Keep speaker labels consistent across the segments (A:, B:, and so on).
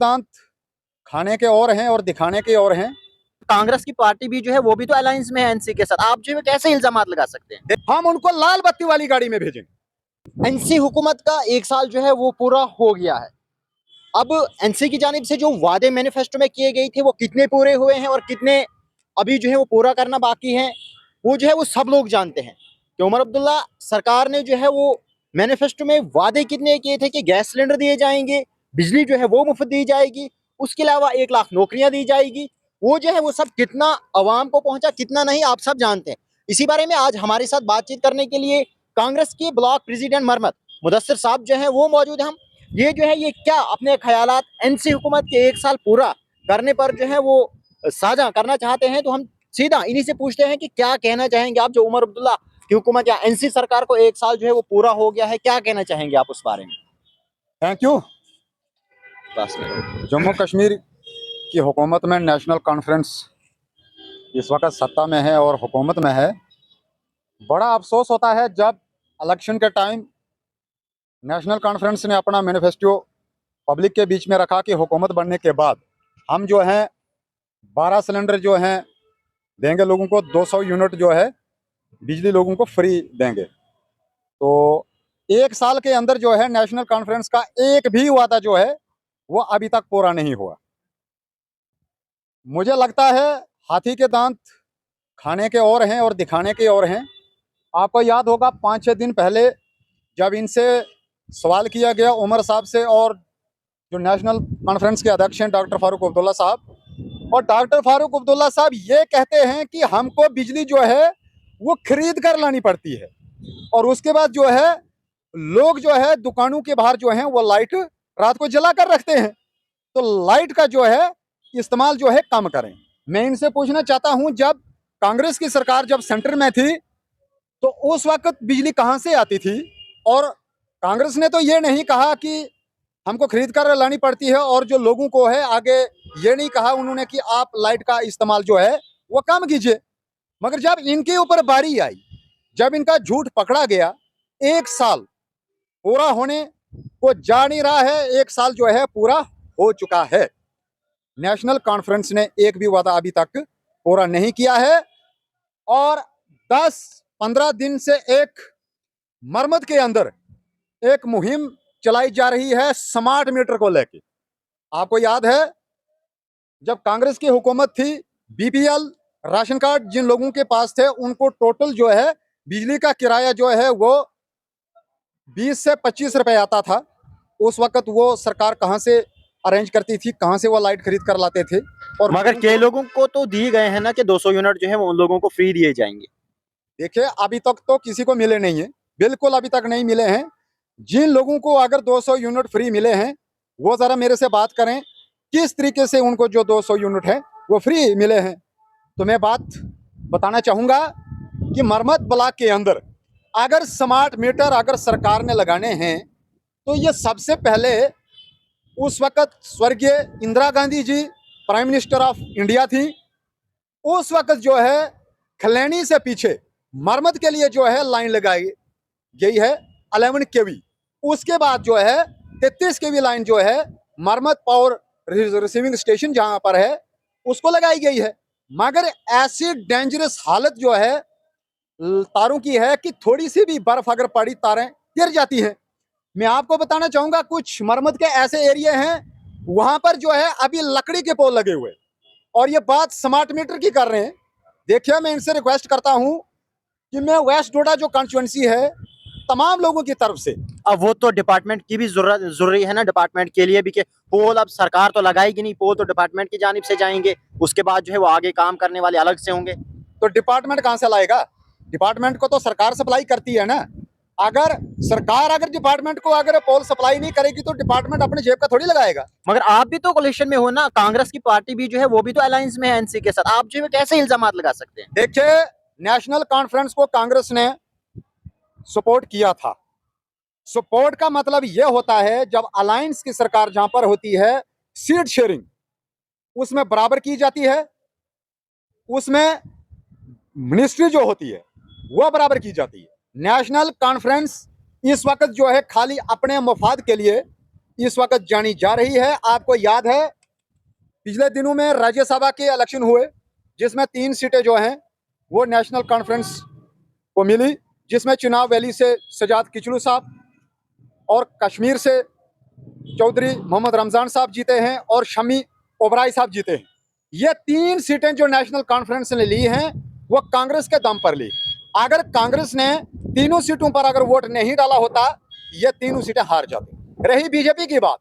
A: दांत खाने के और हैं और दिखाने के और हैं।
B: कांग्रेस की पार्टी भी जो है वो भी तो अलायंस में है एनसी के साथ, आप जो है कैसे इल्जामात लगा सकते हैं?
A: हम उनको लाल बत्ती वाली गाड़ी में भेजेंगे।
B: एनसी हुकूमत का 1 साल जो है वो पूरा हो गया है। अब एनसी की जानिब से जो वादे मैनिफेस्टो में किए गए थे वो कितने पूरे हुए हैं और कितने अभी जो है वो पूरा करना बाकी है, वो जो है वो सब लोग जानते हैं कि उमर अब्दुल्ला सरकार ने जो है वो मैनिफेस्टो में वादे कितने किए थे कि गैस सिलेंडर दिए जाएंगे, बिजली जो है वो मुफ्त दी जाएगी, उसके अलावा 1 लाख नौकरियां दी जाएगी। वो जो है वो सब कितना अवाम को पहुंचा कितना नहीं आप सब जानते हैं। इसी बारे में आज हमारे साथ बातचीत करने के लिए कांग्रेस के ब्लॉक प्रेसिडेंट मरमत मुदस्सिर साहब जो है वो मौजूद हैं। हम ये जो है ये क्या अपने ख्यालात एनसी हुकूमत के 1 साल पूरा करने पर जो है वो साझा करना चाहते हैं, तो हम सीधा इन्हीं से पूछते हैं कि क्या कहना चाहेंगे आप, जो उमर अब्दुल्ला की हुकूमत या एनसी सरकार को 1 साल जो है वो पूरा हो गया है, क्या कहना चाहेंगे आप उस बारे में?
A: Thank you.
B: बस में
A: जम्मू कश्मीर की हुकूमत में नेशनल कॉन्फ्रेंस इस वक्त सत्ता में है और हुकूमत में है। बड़ा अफसोस होता है जब इलेक्शन के टाइम नेशनल कॉन्फ्रेंस ने अपना मैनिफेस्टो पब्लिक के बीच में रखा कि हुकूमत बनने के बाद हम जो हैं 12 सिलेंडर जो हैं देंगे लोगों को, 200 यूनिट जो है बिजली लोगों को फ्री देंगे। तो 1 साल के अंदर जो है नेशनल कॉन्फ्रेंस का एक भी वादा जो है वो अभी तक पूरा नहीं हुआ। मुझे लगता है हाथी के दांत खाने के और हैं और दिखाने के और हैं। आपको याद होगा 5-6 दिन पहले जब इनसे सवाल किया गया उमर साहब से, और जो नेशनल कॉन्फ्रेंस के अध्यक्ष हैं डॉक्टर फारूक अब्दुल्ला साहब, और डॉक्टर फारूक अब्दुल्ला साहब ये कहते हैं कि हमको बिजली जो है वो खरीद कर लानी पड़ती है, और उसके बाद जो है लोग जो है दुकानों के बाहर जो है वो लाइट रात को जला कर रखते हैं। तो लाइट का जो है इस्तेमाल जो है कम करें। मैं इनसे पूछना चाहता हूं, जब कांग्रेस की सरकार जब सेंटर में थी तो उस वक्त बिजली कहां से आती थी? और कांग्रेस ने तो ये नहीं कहा कि हमको खरीद कर लानी पड़ती है, और जो लोगों को है आगे ये नहीं कहा उन्होंने कि आप लाइट का इस्तेमाल जो है वो कम कीजिए। मगर जब इनके ऊपर बारी आई, जब इनका झूठ पकड़ा गया, 1 साल पूरा होने को जा नहीं रहा है, 1 साल जो है पूरा हो चुका है। नेशनल कॉन्फ्रेंस ने एक भी वादा अभी तक पूरा नहीं किया है, और 10-15 दिन से एक मरम्मत के अंदर एक मुहिम चलाई जा रही है स्मार्ट मीटर को लेके। आपको याद है जब कांग्रेस की हुकूमत थी, बीपीएल राशन कार्ड जिन लोगों के पास थे उनको टोटल जो है बिजली का किराया जो है वो 20 से 25 रुपए आता था। उस वक्त वो सरकार कहां से अरेंज करती थी, कहां से वो लाइट खरीद कर लाते थे? और
B: मगर कई लोगों को तो दिए गए हैं ना कि 200 यूनिट जो है वो उन लोगों को फ्री दिए जाएंगे।
A: देखिए अभी तक तो किसी को मिले नहीं है, बिल्कुल अभी तक नहीं मिले हैं। जिन लोगों को अगर 200 यूनिट फ्री मिले हैं वो जरा मेरे से बात करें किस तरीके से उनको जो 200 यूनिट है वो फ्री मिले हैं। तो मैं बात बताना चाहूंगा कि मरमत ब्लॉक के अंदर अगर स्मार्ट मीटर अगर सरकार ने लगाने हैं तो ये सबसे पहले उस वक्त स्वर्गीय Indira Gandhi ji prime minister of India थी, उस वक्त जो है खलैनी से पीछे मरम्मत के लिए जो है लाइन लगाई गई है 11 केवी। उसके बाद जो है 33 केवी लाइन जो है मरम्मत पावर रिसीविंग स्टेशन जहां पर है उसको लगाई गई है। मगर ऐसी डेंजरस हालत जो है तारों की है कि थोड़ी सी भी बर्फ अगर पड़ी तारें गिर जाती हैं। मैं आपको बताना चाहूंगा कुछ मरम्मत के ऐसे एरिया हैं वहां पर जो है अभी लकड़ी के पोल लगे हुए, और ये बात स्मार्ट मीटर की कर रहे हैं। देखिए मैं इनसे रिक्वेस्ट करता हूं कि मैं वेस्ट डोडा जो कॉन्स्टिट्यूएंसी है तमाम लोगों की तरफ से,
B: अब वो तो डिपार्टमेंट की भी जरूरी है ना, डिपार्टमेंट के लिए भी कि पोल अब सरकार तो लगाएगी नहीं, पोल तो डिपार्टमेंट की जानिब से जाएंगे, उसके बाद जो है वो आगे काम करने वाले अलग से होंगे।
A: तो डिपार्टमेंट कहां से लाएगा? डिपार्टमेंट को तो सरकार सप्लाई करती है ना। अगर सरकार अगर डिपार्टमेंट को अगर पोल सप्लाई नहीं करेगी तो डिपार्टमेंट अपने जेब का थोड़ी लगाएगा।
B: मगर आप भी तो कोलिशन में हो ना, कांग्रेस की पार्टी भी जो है वो भी तो अलायंस में है एनसी के साथ, आप जो है कैसे इल्जामात लगा सकते हैं?
A: देखिए नेशनल कॉन्फ्रेंस को कांग्रेस ने सपोर्ट किया था। सपोर्ट का मतलब यह होता है जब अलायंस की सरकार जहां पर होती है सीट शेयरिंग उसमें बराबर की जाती है, उसमें मिनिस्ट्री जो होती है वो बराबर की जाती है। नेशनल कॉन्फ्रेंस इस वक्त जो है खाली अपने मफाद के लिए इस वक्त जानी जा रही है। आपको याद है पिछले दिनों में राज्यसभा के इलेक्शन हुए, जिसमें 3 सीटें जो हैं वो नेशनल कॉन्फ्रेंस को मिली, जिसमें चुनाव वैली से सजाद किचलू साहब और कश्मीर से चौधरी मोहम्मद रमजान साहब जीते हैं और शमी ओबराई साहब जीते हैं। ये 3 सीटें जो नेशनल कॉन्फ्रेंस ने ली हैं वो कांग्रेस के दम पर ली। अगर कांग्रेस ने तीनों सीटों पर अगर वोट नहीं डाला होता, ये तीनों सीटें हार जाती। रही बीजेपी की बात,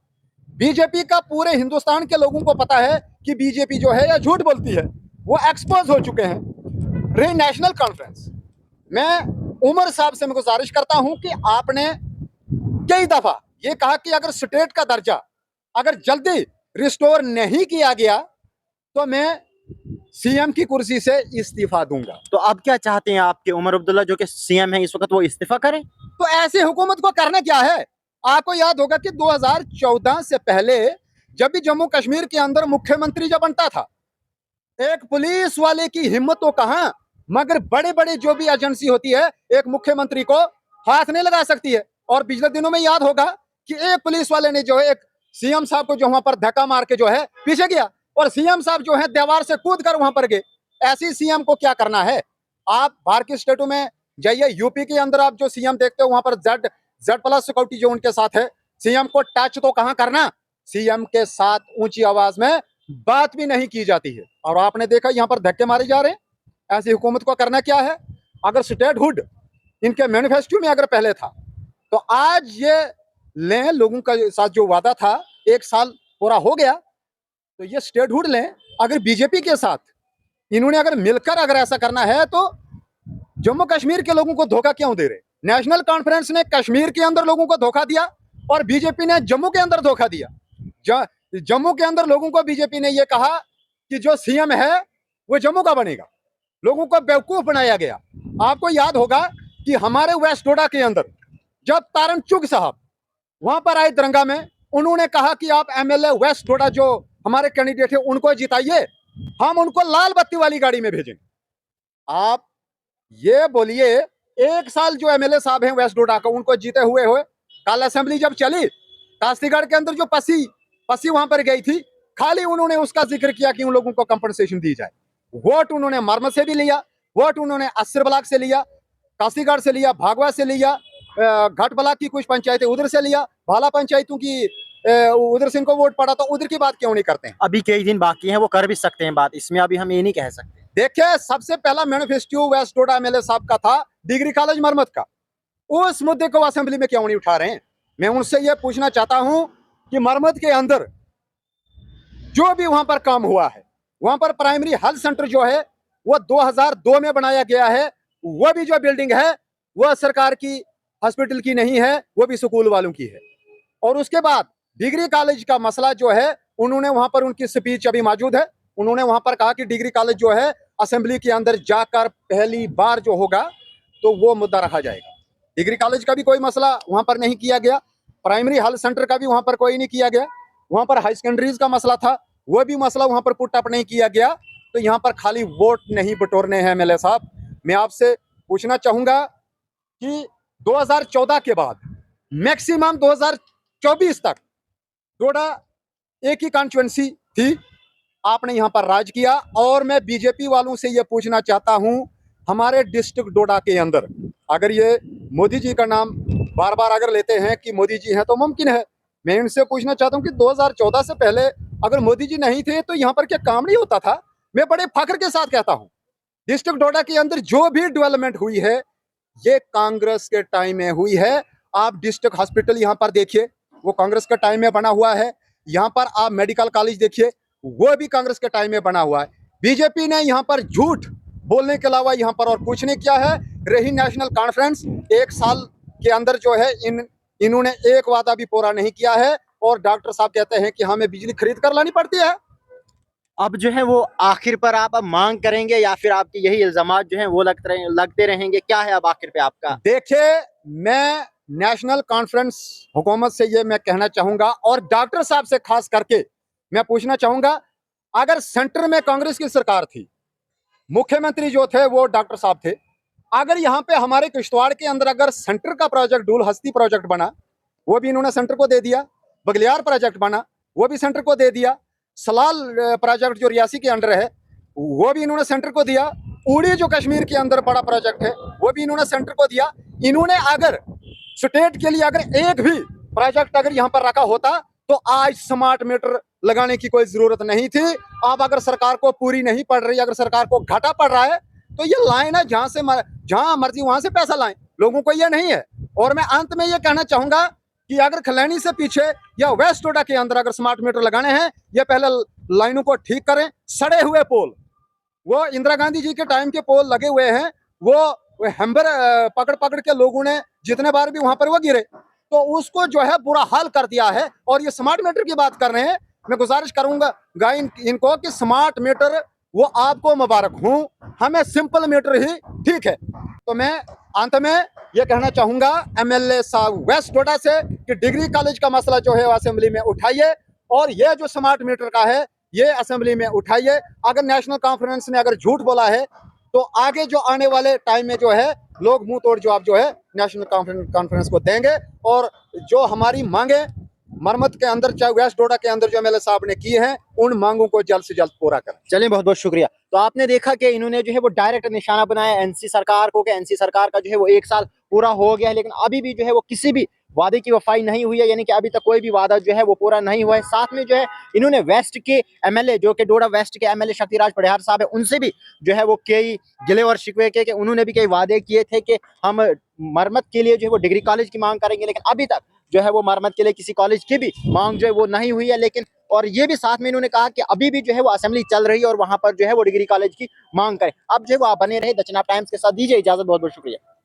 A: बीजेपी का पूरे हिंदुस्तान के लोगों को पता है कि बीजेपी जो है या झूठ बोलती है, वो एक्सपोज हो चुके हैं। रही नेशनल कॉन्फ्रेंस, मैं उमर साहब से मैं गुजारिश करता हूं कि आपने कई दफा ये कहा कि अगर स्टेट का दर्जा अगर जल्दी रिस्टोर नहीं किया गया तो मैं सीएम की कुर्सी से इस्तीफा दूंगा।
B: तो अब क्या चाहते हैं आपके उमर अब्दुल्ला जो कि सीएम है इस वक्त, वो इस्तीफा करें?
A: तो ऐसी हुकूमत को करना क्या है? आपको याद होगा कि 2014 से पहले जब भी जम्मू कश्मीर के अंदर मुख्यमंत्री जब बनता था, एक पुलिस वाले की हिम्मत तो कहां, मगर बड़े बड़े जो भी एजेंसी होती है एक मुख्यमंत्री को हाथ नहीं लगा सकती है। और पिछले दिनों में याद होगा कि एक पुलिस वाले ने जो है एक सीएम साहब को जो वहां पर धक्का मार के जो है पीछे गया और सीएम साहब जो है दीवार से कूद कर वहां पर गए। ऐसी सीएम को क्या करना है? आप बाहर के स्टेटों में जाइए, यूपी के अंदर आप जो सीएम देखते हो वहां पर जेड प्लस सिक्योरिटी जो उनके साथ है, सीएम को टच तो कहां करना, सीएम के साथ ऊंची आवाज में बात भी नहीं की जाती है। और आपने देखा यहाँ पर धक्के मारे जा रहे हैं। ऐसी हुकूमत को करना क्या है? अगर स्टेटहुड इनके मैनिफेस्टो में अगर पहले था, तो आज ये लें, लोगों का साथ जो वादा था 1 साल पूरा हो गया, तो ये स्टेटहुड लें। अगर बीजेपी के साथ इन्होंने अगर मिलकर अगर ऐसा करना है तो जम्मू कश्मीर के लोगों को धोखा क्यों दे रहे? नेशनल कॉन्फ्रेंस ने कश्मीर के अंदर लोगों को धोखा दिया और बीजेपी ने जम्मू के अंदर धोखा दिया। जम्मू के अंदर लोगों को बीजेपी ने यह कहा कि जो सीएम है वो जम्मू का बनेगा, लोगों को बेवकूफ बनाया गया। आपको याद होगा कि हमारे वेस्ट डोडा के अंदर जब तारन चुग साहब वहां पर आए तिरंगा में, उन्होंने कहा कि आप एमएलए वेस्ट डोडा जो हमारे कैंडिडेट है उनको जिताइए, हम उनको लाल बत्ती वाली गाड़ी में भेजेंगे। आप ये बोलिए, 1 साल जो एमएलए साहब हैं वेस्ट डोडा का उनको जीते हुए कल असेंबली जब चली, कास्तीगढ़ के अंदर जो पसी वहां पर गई थी, खाली उन्होंने उसका जिक्र किया कि उन लोगों को कंपनसेशन दी जाए। वोट उन्होंने मरमत से भी लिया, वोट उन्होंने अस्सर ब्लॉक से लिया, कास्तीगढ़ से लिया, भागवा से लिया, घाट ब्लॉक की कुछ पंचायतें उधर से लिया, भाला पंचायतों की उधर से इनको वोट पड़ा, तो उधर की बात क्यों नहीं करते हैं?
B: अभी कई दिन बाकी हैं, वो कर भी सकते हैं बात, इसमें अभी हम ये नहीं कह सकते।
A: देखिए, सबसे पहला मैनिफेस्टो वेस्ट डोडा एमएलए साहब का था डिग्री कॉलेज मरम्मत का। उस मुद्दे को असेंबली में क्यों नहीं उठा रहे हैं? मैं उनसे यह पूछना चाहता हूं कि मरम्मत के अंदर जो भी वहां पर काम हुआ है, वहां पर प्राइमरी हेल्थ सेंटर जो है वो 2002 में बनाया गया है, वो भी जो बिल्डिंग है वो सरकार की हॉस्पिटल की नहीं है, वो भी स्कूल वालों की है। और उसके बाद डिग्री कॉलेज का मसला जो है, उन्होंने वहां पर उनकी स्पीच अभी मौजूद है, उन्होंने वहां पर कहा कि डिग्री कॉलेज जो है असेंबली के अंदर जाकर पहली बार जो होगा तो वो मुद्दा रखा जाएगा। डिग्री कॉलेज का भी कोई मसला वहां पर नहीं किया गया, प्राइमरी हेल्थ सेंटर का भी वहां पर कोई नहीं किया गया, वहां पर हाई सेकेंडरीज का मसला था, वो भी मसला वहां पर पुट अप नहीं किया गया। तो यहाँ पर खाली वोट नहीं बटोरने हैं एमएलए साहब। मैं आपसे पूछना चाहूंगा कि 2014 के बाद मैक्सिमम 2024 तक डोडा एक ही कॉन्स्टिट्यूएंसी थी, आपने यहाँ पर राज किया। और मैं बीजेपी वालों से ये पूछना चाहता हूँ, हमारे डिस्ट्रिक्ट डोडा के अंदर अगर ये मोदी जी का नाम बार बार अगर लेते हैं कि मोदी जी हैं, तो मुमकिन है, मैं इनसे पूछना चाहता हूँ कि 2014 से पहले अगर मोदी जी नहीं थे तो यहाँ पर क्या काम नहीं होता था? मैं बड़े फख्र के साथ कहता हूँ, डिस्ट्रिक्ट डोडा के अंदर जो भी डेवलपमेंट हुई है ये कांग्रेस के टाइम में हुई है। आप डिस्ट्रिक्ट हॉस्पिटल यहाँ पर देखिए, वो कांग्रेस के टाइम में बना हुआ है। यहाँ पर आप मेडिकल कॉलेज देखिए, वो भी कांग्रेस के टाइम में बना हुआ है। बीजेपी ने यहाँ पर झूठ बोलने के अलावा यहाँ पर और कुछ नहीं किया है। रही नेशनल कॉन्फ्रेंस, 1 साल के अंदर जो है इन्होंने एक वादा भी पूरा नहीं किया है। और डॉक्टर साहब कहते हैं कि हमें बिजली खरीद कर लानी पड़ती है।
B: अब जो है वो आखिर पर आप अब मांग करेंगे या फिर आपके यही इल्जामात जो हैं वो लगते रहेंगे? क्या है अब आखिर पे आपका?
A: देखिए, मैं नेशनल कॉन्फ्रेंस हुकूमत से ये मैं कहना चाहूंगा और डॉक्टर साहब से खास करके मैं पूछना चाहूंगा, अगर सेंटर में कांग्रेस की सरकार थी, मुख्यमंत्री जो थे वो डॉक्टर साहब थे, अगर यहाँ पे हमारे किश्तवाड़ के अंदर अगर सेंटर का प्रोजेक्ट डूल हस्ती प्रोजेक्ट बना, वो भी इन्होंने सेंटर को दे दिया। बगलियार प्रोजेक्ट बना, वो भी सेंटर को दे दिया। सलाल प्रोजेक्ट जो रियासी के अंडर है, वो भी इन्होंने सेंटर को दिया। उड़ी जो कश्मीर के अंदर बड़ा प्रोजेक्ट है, वो भी इन्होंने सेंटर को दिया। इन्होंने अगर स्टेट के लिए अगर एक भी प्रोजेक्ट अगर यहाँ पर रखा होता तो आज स्मार्ट मीटर लगाने की कोई जरूरत नहीं थी। अब अगर सरकार को पूरी नहीं पड़ रही, अगर सरकार को घाटा पड़ रहा है, तो ये लाइन है, जहां मर्जी वहां से पैसा लाएं, लोगों को ये नहीं है। और मैं अंत में ये कहना चाहूंगा कि अगर खलैनी से पीछे या वेस्ट टोडा के अंदर अगर स्मार्ट मीटर लगाने हैं, ये पहले लाइनों को ठीक करें। सड़े हुए पोल, वो इंदिरा गांधी जी के टाइम के पोल लगे हुए हैं, वो हैम्बर पकड़ पकड़ के लोगों ने जितने बार भी वहां पर वो गिरे, तो उसको जो है बुरा हाल कर दिया है। और ये स्मार्ट मीटर की बात कर रहे हैं, मैं गुजारिश करूंगा इनको कि स्मार्ट मीटर वो आपको मुबारक हूं, हमें सिंपल मीटर ही ठीक है। तो मैं अंत में ये कहना चाहूंगा एमएलए साहब वेस्ट टोडा से कि डिग्री कॉलेज का मसला जो है असेंबली में उठाइए, और ये जो स्मार्ट मीटर का है ये असेंबली में उठाइए। अगर नेशनल कॉन्फ्रेंस ने अगर झूठ बोला है, तो आगे जो आने वाले टाइम में जो है लोग मुंह तोड़ जवाब जो है नेशनल कॉन्फ्रेंस को देंगे। और जो हमारी मांगे मरम्मत के अंदर, चाहे वेस्ट डोडा के अंदर जो एमएलए साहब ने की है, उन मांगों को जल्द से जल्द पूरा करें।
B: चलिए, बहुत बहुत शुक्रिया। तो आपने देखा कि इन्होंने जो है वो डायरेक्ट निशाना बनाया एनसी सरकार को, कि एनसी सरकार का जो है वो 1 साल पूरा हो गया है, लेकिन अभी भी जो है वो किसी भी वादे की वफाई नहीं हुई है, यानी कि अभी तक कोई भी वादा जो है वो पूरा नहीं हुआ है। साथ में जो है इन्होंने वेस्ट के एमएलए, जो कि डोडा वेस्ट के एमएलए शक्तिराज पड़ियार साहब है, उनसे भी जो है वो कई गिले और शिकवे के, कि उन्होंने भी कई वादे किए थे कि हम मरम्मत के लिए जो है वो डिग्री कॉलेज की मांग करेंगे, लेकिन अभी तक जो है वो मरम्मत के लिए किसी कॉलेज की भी मांग जो है वो नहीं हुई है। लेकिन और ये भी साथ में इन्होंने कहा कि अभी भी जो है वो असेंबली चल रही है और वहां पर जो है वो डिग्री कॉलेज की मांग करें। अब जो है वो आप बने रहे द चिनाब टाइम्स के साथ। दीजिए इजाजत, बहुत बहुत शुक्रिया।